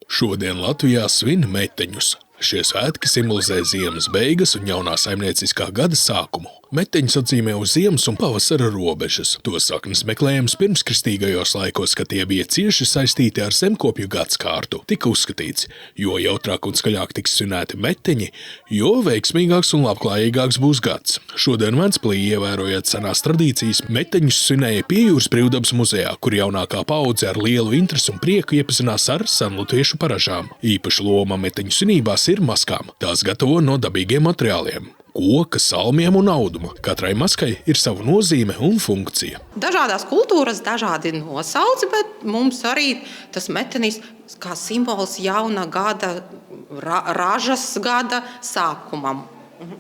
Šodien Latvijā svin meteņus. Šie svētki simbolizē ziemas beigas un jaunā saimnieciskā gada sākumu. Meteņus atzīmē uz ziemas un pavasara robežas. To saknes meklējams pirmskristīgajos laikos, kad tie bija cieši saistīti ar zemkopju gadskārtu. Tika uzskatīts, jo jautrāk un skaļāk tiks svinēti meteņi, jo veiksmīgāks un labklājīgāks būs gads. Šodien Ventspilī, ievērojot senās tradīcijas, meteņus svinēja Piejūras Brīvdabas muzejā, kur jaunākā paudze ar lielu interesi un prieku iepazinās ar senlatviešu paražām. Īpaša loma meteņu svinībās ir maskām. Tās gatavo no dabīgiem materiāliem – koka, salmiem un auduma. Katrai maskai ir sava nozīme un funkcija. Dažādās kultūras dažādi nosauci, bet mums arī tas metenis kā simbols jauna gada, ražas gada sākumam.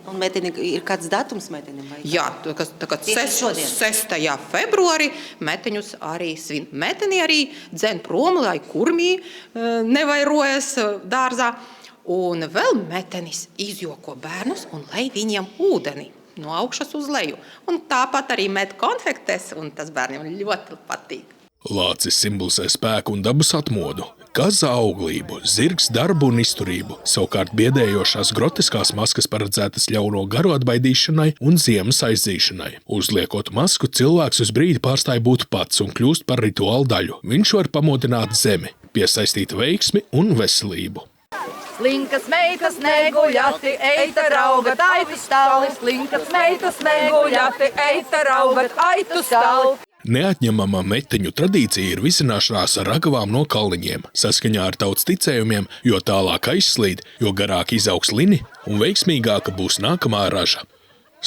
Un meteni ir kāds datums metenim? Jā, tā kā 6. februārī meteņus arī svin. Meteni arī dzen prom, lai kurmī nevairojas dārzā. Un vēl metenis izjoko bērnus un lej viņiem ūdeni no augšas uz leju. Un tāpat arī met konfektes, un tas bērniem ļoti patīk. Lācis simbolizē spēku un dabas atmodu, kaza auglību, zirgs darbu un izturību. Savukārt biedējošās groteskās maskas paredzētas ļauno garu atbaidīšanai un ziemas aizdzīšanai. Uzliekot masku, cilvēks uz brīdi pārstāj būt pats un kļūst par rituālu daļu. Viņš var pamodināt zemi, piesaistīt veiksmi un veselību. Slinkas meitas neguļati, eita raugat, aitu stāli. Slinkas meitas neguļati, eita raugat, aitu stāli. Neatņemama meteņu tradīcija ir visināšanās ar ragavām no kalniņiem. Saskaņā ar tautas ticējumiem, jo tālāk aizslīd, jo garāk izaugs lini un veiksmīgāka būs nākamā raža.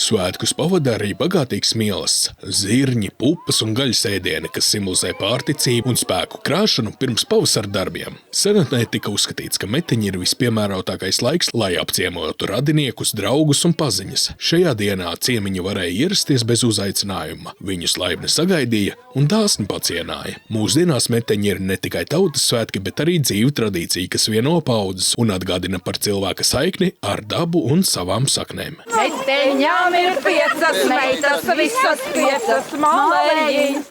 Svētkus pavada arī bagātīgs mīlestības, zirņi, pupas un gaļas ēdieni, kas simbolizē pārticību un spēku krāšanu pirms pavasara darbiem. Senatnē tika uzskatīts, ka meteņi ir vispiemērotākais laiks, lai apciemotu radiniekus, draugus un paziņas. Šajā dienā ciemiņi varēja ierasties bez uzaicinājuma. Viņus laipni sagaidīja un dāsni pacienāja. Mūsdienās meteņi ir ne tikai tautas svētki, bet arī dzīva tradīcija, kas vieno paudzes un atgādina par cilvēka saikni ar dabu un savām saknēm. Meteņām ir 5 meitas, visas 5 malējiņas.